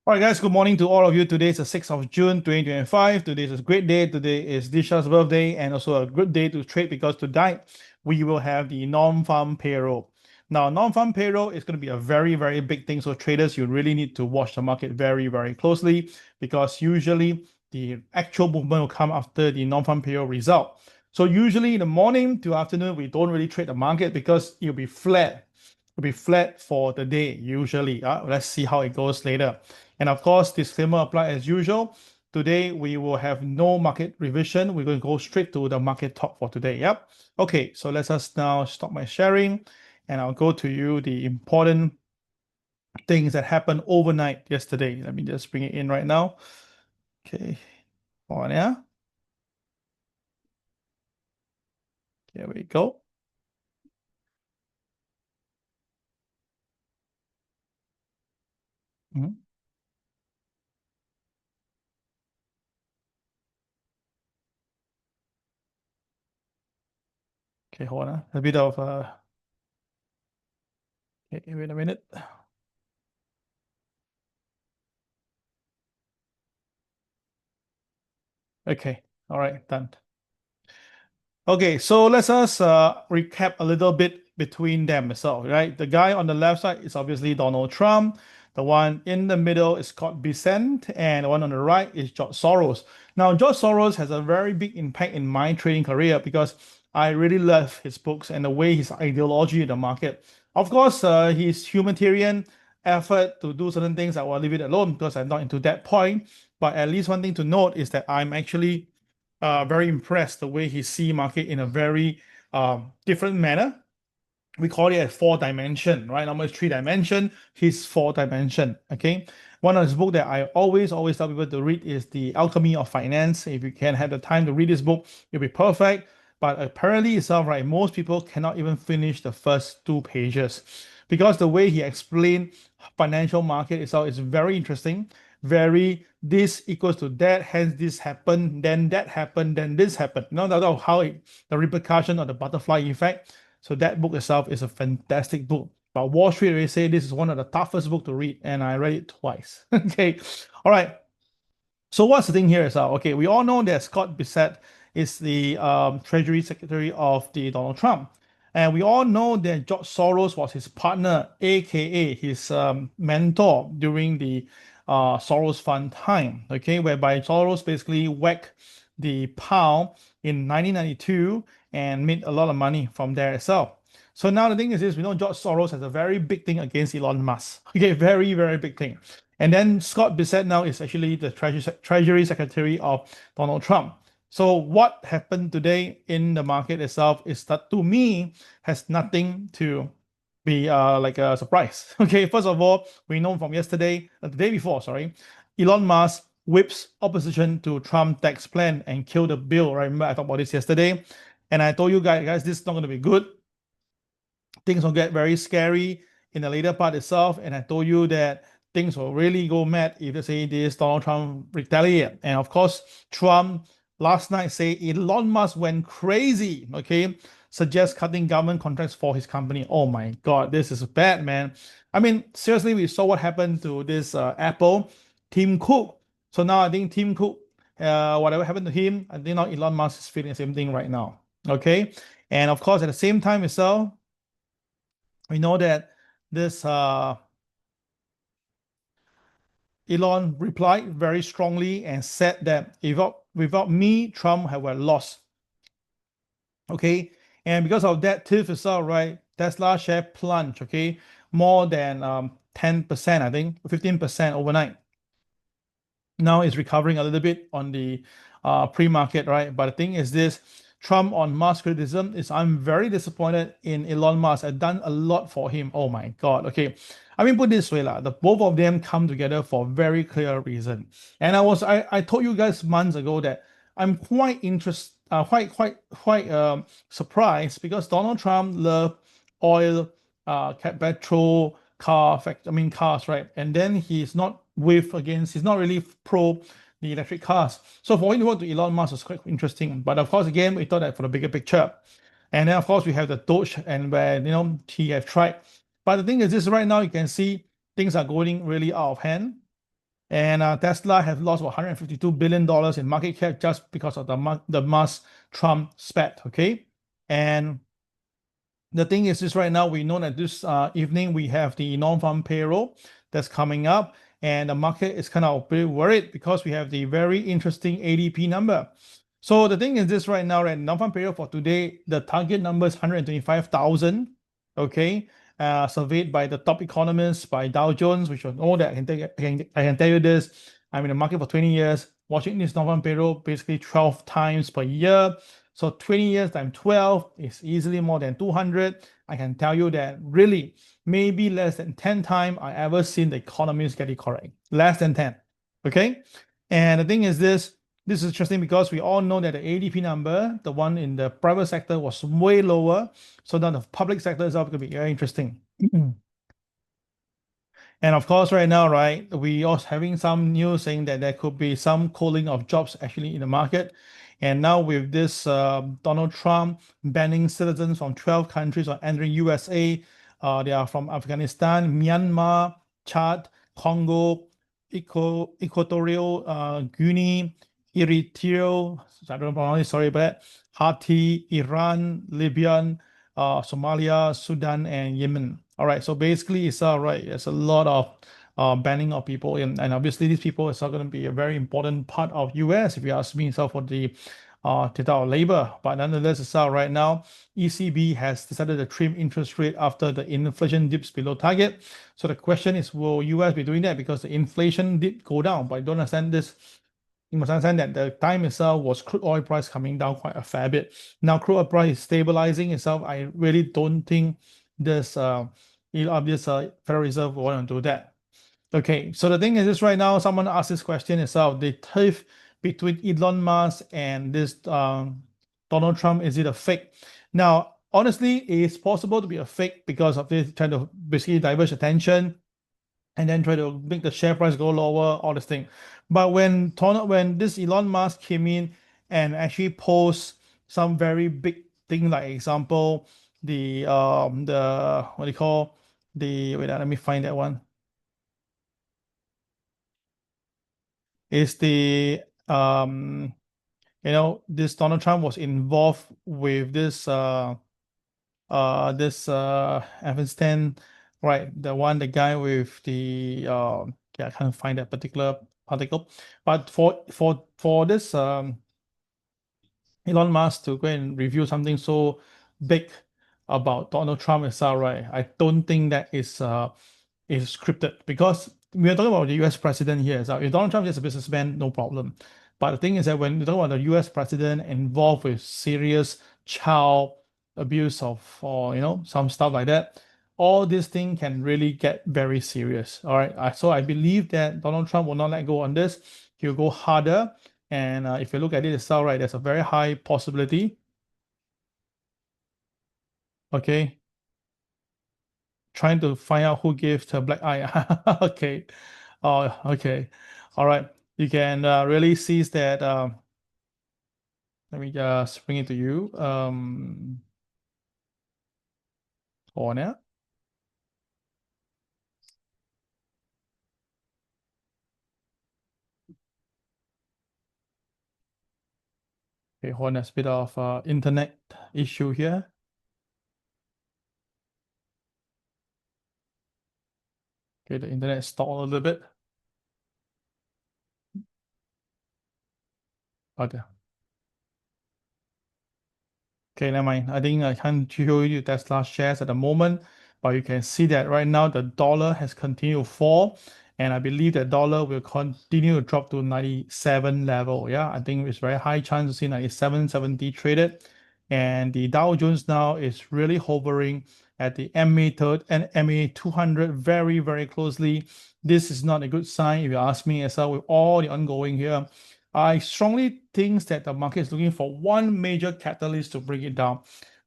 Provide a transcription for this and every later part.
All right, guys, good morning to all of you. Today is the 6th of June, 2025. Today is a great day. Today is Disha's birthday and also a good day to trade because tonight we will have the non-farm payroll. Now, non-farm payroll is going to be a very, very big thing. So traders, you really need to watch the market very, very closely because usually the actual movement will come after the non-farm payroll result. So usually in the morning to afternoon, we don't really trade the market because it'll be flat. It'll be flat for the day usually. Let's see how it goes later. And of course, disclaimer apply as usual. Today, we will have no market revision. We're going to go straight to the market talk for today. Yep. Okay, so let us now stop my sharing and I'll go to you the important things that happened overnight yesterday. Let me just bring it in right now. Okay, on yeah. Here we go. Mhm. Okay, hold on. A bit of okay, wait a minute. Okay, all right, done. Okay, so let's us recap a little bit between them. So, right, the guy on the left side is obviously Donald Trump. The one in the middle is Scott Bessent, and the one on the right is George Soros. Now, George Soros has a very big impact in my trading career because I really love his books and the way his ideology in the market. Of course, his humanitarian effort to do certain things, I will leave it alone because I'm not into that point. But at least one thing to note is that I'm actually very impressed the way he see market in a very different manner. We call it a 4 dimension, right? Normally it's 3 dimension. He's 4 dimension. Okay. One of his book that I always tell people to read is The Alchemy of Finance. If you can have the time to read this book, it'll be perfect. But apparently itself, right, most people cannot even finish the first 2 pages because the way he explained financial market itself is very interesting, very this equals to that, hence this happened, then that happened, then this happened. No doubt how the repercussion of the butterfly effect. So that book itself is a fantastic book. But Wall Street already say this is one of the toughest book to read, and I read it twice. Okay, all right. So what's the thing here is okay, we all know that Scott Bessent is the Treasury Secretary of the Donald Trump. And we all know that George Soros was his partner, aka his mentor during the Soros Fund time, okay, whereby Soros basically whacked the pound in 1992 and made a lot of money from there itself. So now the thing is this, we know George Soros has a very big thing against Elon Musk. Okay, very, very big thing. And then Scott Bessent now is actually the Treasury Secretary of Donald Trump. So what happened today in the market itself is that to me has nothing to be like a surprise. Okay, first of all, we know from yesterday, the day before, sorry, Elon Musk whips opposition to Trump tax plan and kill the bill. Right? Remember I talked about this yesterday, and I told you guys this is not going to be good. Things will get very scary in the later part itself, and I told you that things will really go mad if, let's say, this Donald Trump retaliate. And of course, Trump last night say Elon Musk went crazy, okay, suggest cutting government contracts for his company. Oh my God, this is bad, man. I mean, seriously, we saw what happened to this Apple, Tim Cook. So now I think Tim Cook, whatever happened to him, I think now Elon Musk is feeling the same thing right now, okay? And of course, at the same time itself, we know that this Elon replied very strongly and said that without me, Trump have lost. Okay, and because of that tiff itself, right, Tesla share plunge. Okay, more than 10%, I think 15% overnight. Now it's recovering a little bit on the pre-market, right? But the thing is this, Trump on Musk criticism is I'm very disappointed in Elon Musk. I've done a lot for him. Oh my God. Okay. I mean, put this way, the both of them come together for very clear reason. And I told you guys months ago that I'm quite interested, quite surprised because Donald Trump loved oil, petrol, cars, right? And then he's not really pro the electric cars. So for him to work to Elon Musk is quite interesting. But of course, again, we thought that for the bigger picture. And then of course we have the Doge and where he have tried. But the thing is this right now you can see things are going really out of hand. And Tesla have lost $152 billion in market cap just because of the Musk Trump spat. Okay. And the thing is this right now, we know that this evening we have the non-farm payroll that's coming up, and the market is kind of pretty worried because we have the very interesting ADP number. So the thing is this right now, right? Non-farm payroll for today, the target number is 125,000. Okay. Surveyed by the top economists by Dow Jones, which you know that I can tell you this. I'm in the market for 20 years, watching this non-farm payroll basically 12 times per year. So 20 years times 12 is easily more than 200. I can tell you that really maybe less than 10 times I ever seen the economists get it correct. Less than 10. Okay. And the thing is this is interesting because we all know that the ADP number, the one in the private sector, was way lower. So now the public sector is going to be very interesting. And of course, right now, right, we also having some news saying that there could be some cooling of jobs actually in the market. And now with this Donald Trump banning citizens from 12 countries on entering USA, they are from Afghanistan, Myanmar, Chad, Congo, Equatorial Guinea, Eritrea, I don't know, sorry about that, Haiti, Iran, Libya, Somalia, Sudan, and Yemen. All right, so basically, it's right. There's a lot of banning of people, and obviously, these people is going to be a very important part of US if you ask me. So for the data of labor, but nonetheless, it's right now. ECB has decided to trim interest rate after the inflation dips below target. So the question is, will US be doing that because the inflation did go down? But I don't understand this. You must understand that the time itself was crude oil price coming down quite a fair bit. Now crude oil price is stabilizing itself. I really don't think this Federal Reserve will want to do that. Okay, so the thing is this right now, someone asked this question itself. The tiff between Elon Musk and this Donald Trump, is it a fake? Now, honestly, it's possible to be a fake because of this trying to basically diverge attention and then try to make the share price go lower, all this thing. But when this Elon Musk came in and actually post some very big thing, like example, the what do you call the wait, let me find that one. Is the this Donald Trump was involved with this Evanston, right? The guy with the yeah, I can't find that particular article. But for this Elon Musk to go and review something so big about Donald Trump itself, right? I don't think that is scripted because we are talking about the US president here. So if Donald Trump is a businessman, no problem. But the thing is that when you talk about the US president involved with serious child abuse or some stuff like that, all this thing can really get very serious. All right. So I believe that Donald Trump will not let go on this. He'll go harder. And if you look at it itself, right, there's a very high possibility. Okay. Trying to find out who gave the black eye. Okay. Oh, okay. All right. You can really see that. Let me just bring it to you. Hold on. Yeah. Okay, hold on. There's a bit of internet issue here. Okay, the internet stalled a little bit. Okay. Okay, never mind. I think I can't show you Tesla shares at the moment, but you can see that right now the dollar has continued to fall, and I believe the dollar will continue to drop to 97 level. Yeah, I think it's very high chance to see 97.70 traded, and the Dow Jones now is really hovering at the MA 200 very, very closely. This is not a good sign if you ask me as well with all the ongoing here. I strongly think that the market is looking for one major catalyst to bring it down.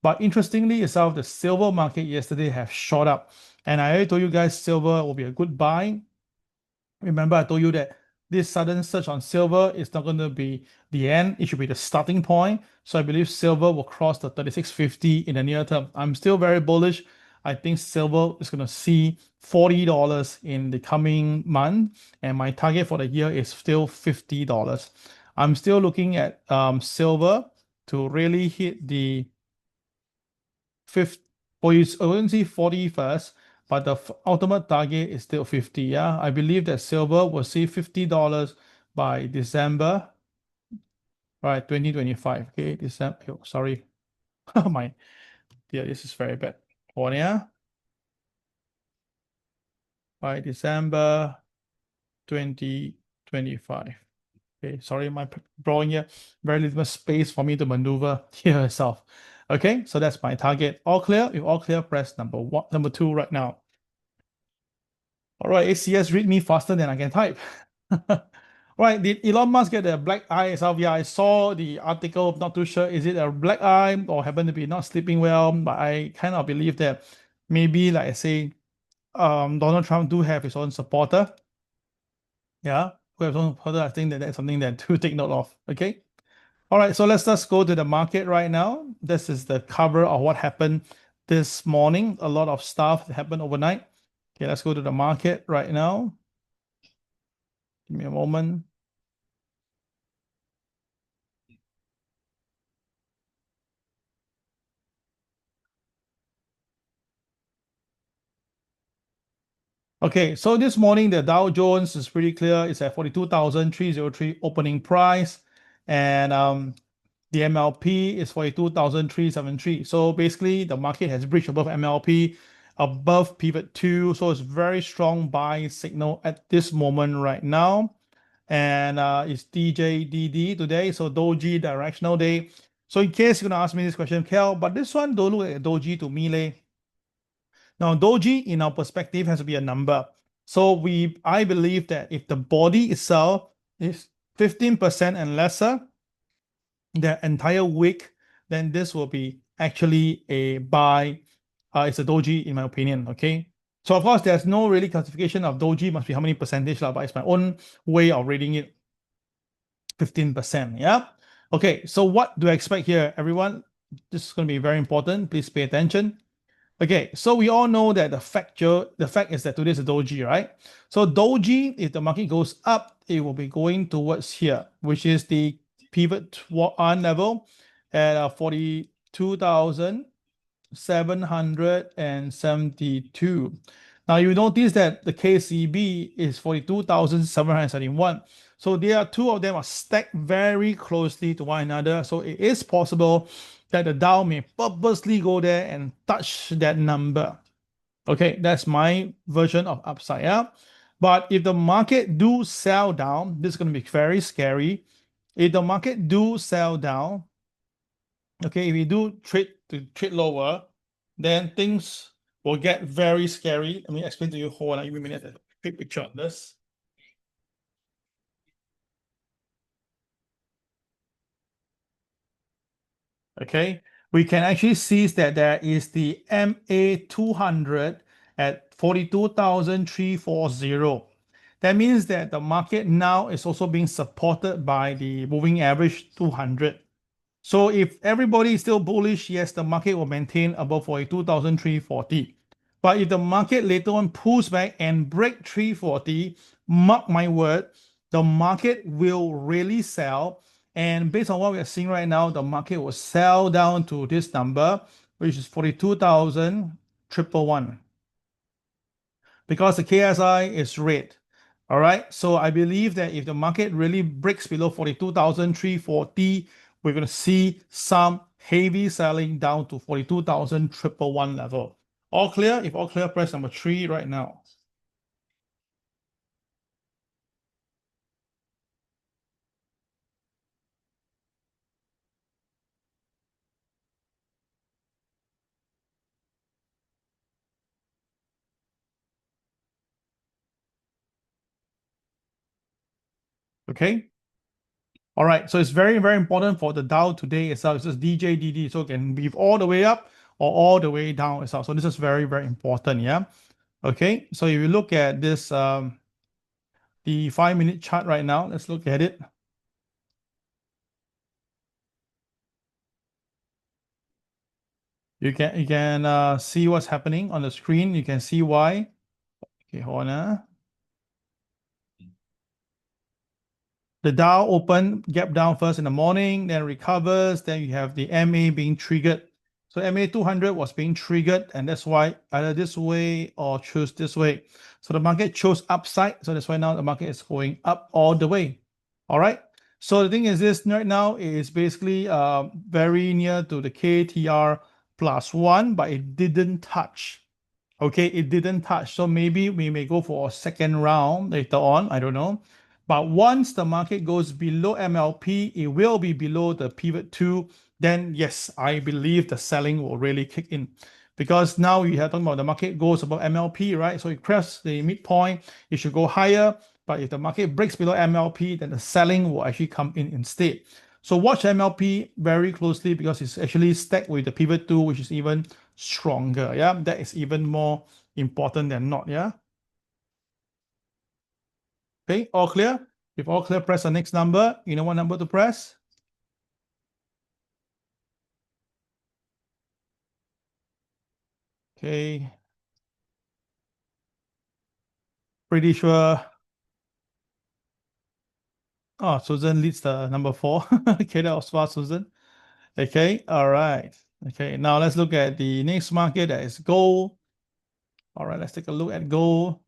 But interestingly itself, the silver market yesterday have shot up. And I already told you guys silver will be a good buy. Remember, I told you that this sudden surge on silver is not going to be the end. It should be the starting point. So I believe silver will cross the 36.50 in the near term. I'm still very bullish. I think silver is going to see $40 in the coming month, and my target for the year is still $50. I'm still looking at silver to really hit the fifth. Well, you wouldn't see 40 first, but the ultimate target is still 50. Yeah, I believe that silver will see $50 by December, right? 2025. Okay, December. Oh, sorry, oh my dear, this is very bad. Oh yeah, by December 2025. Okay, sorry, my drawing here, very little space for me to maneuver here itself. Okay, so that's my target. All clear? If all clear, press number 2 right now. All right, ACS read me faster than I can type. Right, did Elon Musk get a black eye itself? Yeah, I saw the article, not too sure. Is it a black eye or happen to be not sleeping well? But I kind of believe that maybe, like I say, Donald Trump do have his own supporter. Yeah, who have his own supporter. I think that that's something that to take note of. Okay. All right, so let's just go to the market right now. This is the cover of what happened this morning. A lot of stuff that happened overnight. Okay, let's go to the market right now. Give me a moment. Okay, so this morning the Dow Jones is pretty clear. It's at 42,303 opening price, and the MLP is 42,373. So basically, the market has breached above MLP, above pivot 2. So it's very strong buy signal at this moment right now. And it's DJDD today, so Doji directional day. So in case you're gonna ask me this question, Kel, but this one don't look like Doji to me, leh. Now, Doji, in our perspective, has to be a number. So I believe that if the body itself is 15% and lesser, the entire week, then this will be actually a buy. It's a Doji, in my opinion. Okay. So of course, there's no really classification of Doji must be how many percentage, but it's my own way of reading it. 15%. Yeah. Okay. So what do I expect here, everyone? This is going to be very important. Please pay attention. Okay, so we all know that the fact is that today is a doji, right? So doji, if the market goes up, it will be going towards here, which is the pivot one level at 42,772. Now you notice that the KCB is 42,771. So there are two of them are stacked very closely to one another. So it is possible that the Dow may purposely go there and touch that number. Okay, that's my version of upside. Yeah? But if the market do sell down, this is going to be very scary. If the market do sell down, okay, if we do trade lower, then things will get very scary. Let me explain to you. Hold on, give me a minute. A quick picture on this. Okay, we can actually see that there is the MA 200 at 42,340. That means that the market now is also being supported by the moving average 200. So if everybody is still bullish, yes, the market will maintain above 42,340. But if the market later on pulls back and break 340, mark my word, the market will really sell. And based on what we are seeing right now, the market will sell down to this number, which is 42,111, because the KSI is red. All right. So I believe that if the market really breaks below 42,340, we're going to see some heavy selling down to 42,111 level. All clear? If all clear, press number 3 right now. Okay. All right. So it's very, very important for the Dow today itself. It's just DJDD. So it can be all the way up or all the way down itself. So this is very, very important. Yeah. Okay. So if you look at this, the 5-minute chart right now, let's look at it. You can see what's happening on the screen. You can see why. Okay, hold on. The Dow open gap down first in the morning, then recovers. Then you have the MA being triggered. So MA 200 was being triggered, and that's why either this way or choose this way. So the market chose upside. So that's why now the market is going up all the way. All right. So the thing is this right now is basically very near to the KTR +1, but it didn't touch. Okay, it didn't touch. So maybe we may go for a second round later on. I don't know. But once the market goes below MLP, it will be below the pivot 2. Then yes, I believe the selling will really kick in. Because now we are talking about the market goes above MLP, right? So it crosses the midpoint, it should go higher. But if the market breaks below MLP, then the selling will actually come in instead. So watch MLP very closely because it's actually stacked with the pivot 2, which is even stronger. Yeah, that is even more important than not. Yeah. Okay, all clear? If all clear, press the next number. You know what number to press? Okay. Pretty sure. Oh, Susan leads the number 4. Okay, that was fast, Susan. Okay, all right. Okay, now let's look at the next market, that is gold. All right, let's take a look at gold.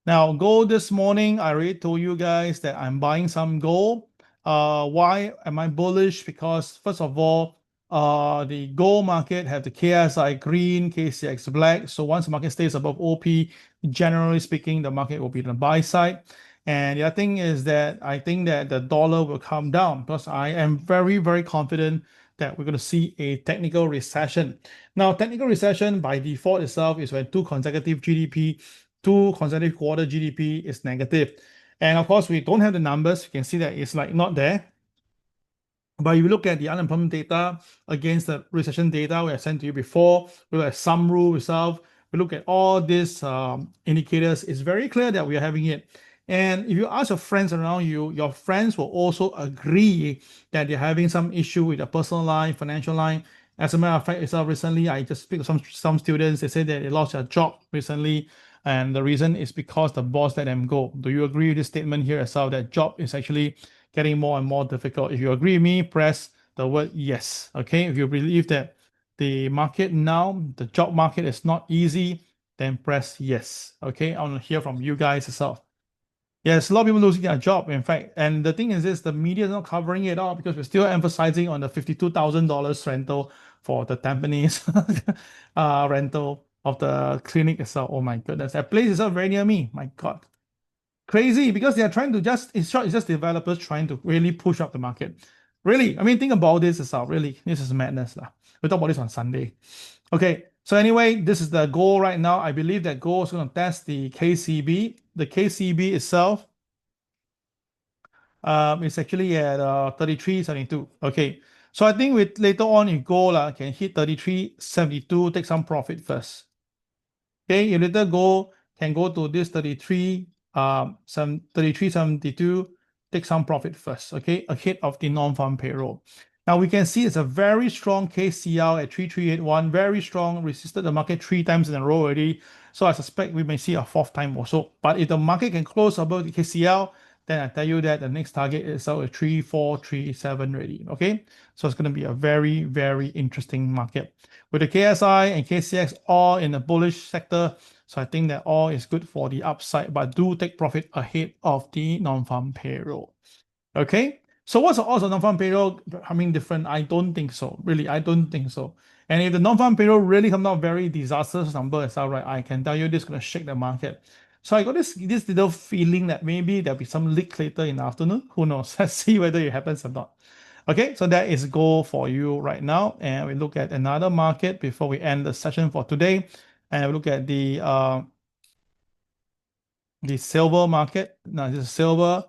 Now, gold this morning, I already told you guys that I'm buying some gold. Why am I bullish? Because first of all, the gold market have the KSI green, KCX black. So once the market stays above OP, generally speaking, the market will be on the buy side. And the other thing is that I think that the dollar will come down because I am very, very confident that we're going to see a technical recession. Now, technical recession by default itself is when two consecutive quarter GDP is negative. And of course, we don't have the numbers. You can see that it's like not there. But if you look at the unemployment data against the recession data we have sent to you before, we look at some rule itself, we look at all these indicators, it's very clear that we are having it. And if you ask your friends around you, your friends will also agree that they're having some issue with the personal line, financial line. As a matter of fact, itself recently, I just speak to some students, they say that they lost their job recently. And the reason is because the boss let them go. Do you agree with this statement here as well, that job is actually getting more and more difficult? If you agree with me, press the word yes. Okay. If you believe that the market now, the job market is not easy, then press yes. Okay. I want to hear from you guys as well. Yes, a lot of people losing their job, in fact. And the thing is this, the media is not covering it all because we're still emphasizing on the $52,000 rental for the Tampines rental of the clinic itself. Oh my goodness. That place is very near me. My God. Crazy, because they are trying to just, in short, it's just developers trying to really push up the market. Really, I mean, think about this itself. Really, this is madness. We'll talk about this on Sunday. Okay, so anyway, this is the goal right now. I believe that goal is going to test the KCB. The KCB itself is actually at 33.72. Okay, so I think with later on in goal can hit 33.72, take some profit first. Okay, you later go can go to this 33.72, take some profit first. Okay, ahead of the non-farm payroll. Now we can see it's a very strong KCL at 3381, very strong, resisted the market 3 times in a row already. So I suspect we may see a 4th time also. But if the market can close above the KCL, then I tell you that the next target is out at 3437 already. Okay, so it's going to be a very, very interesting market with the KSI and KCX all in the bullish sector. So I think that all is good for the upside, but do take profit ahead of the non-farm payroll. Okay, so what's the odds of non-farm payroll coming different? I don't think so. Really, I don't think so. And if the non-farm payroll really come out very disastrous number as well, right, I can tell you this is going to shake the market. So I got this little feeling that maybe there'll be some leak later in the afternoon. Who knows? Let's see whether it happens or not. Okay, so that is goal for you right now. And we look at another market before we end the session for today. And we look at the silver market. Now this is silver.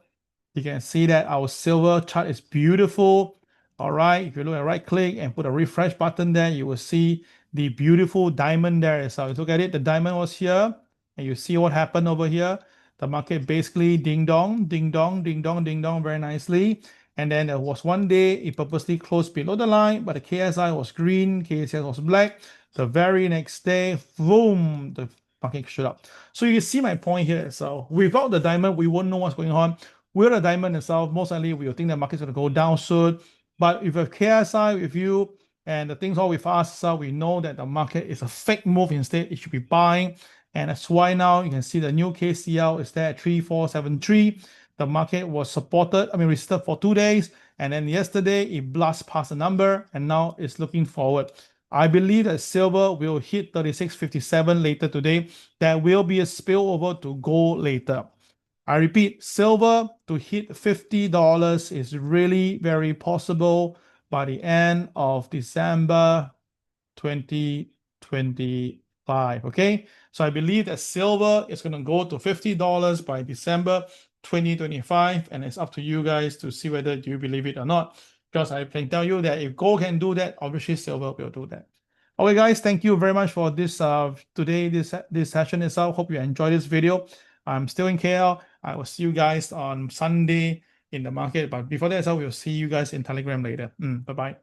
You can see that our silver chart is beautiful. All right, if you look at right click and put a refresh button there, you will see the beautiful diamond there. So look at it, the diamond was here, and you see what happened over here. The market basically ding dong, ding dong, ding dong, ding dong very nicely. And then there was one day it purposely closed below the line, but the KSI was green, KSI was black. The very next day, boom, the market shot up. So you see my point here. So without the diamond, we won't know what's going on. With the diamond itself, most likely we will think the market's going to go down soon. But if a KSI with you and the things all with us, so we know that the market is a fake move. Instead, it should be buying. And that's why now you can see the new KCL is there at 3473. The market was supported, resisted for 2 days. And then yesterday it blasted past the number and now it's looking forward. I believe that silver will hit 36.57 later today. There will be a spillover to gold later. I repeat, silver to hit $50 is really very possible by the end of December 2025. Okay, so I believe that silver is going to go to $50 by December 2025, and it's up to you guys to see whether you believe it or not. Because I can tell you that if gold can do that, obviously silver will do that. Okay, guys, thank you very much for this today. This session itself. Hope you enjoyed this video. I'm still in KL. I will see you guys on Sunday in the market. But before that, I will see you guys in Telegram later. Bye bye.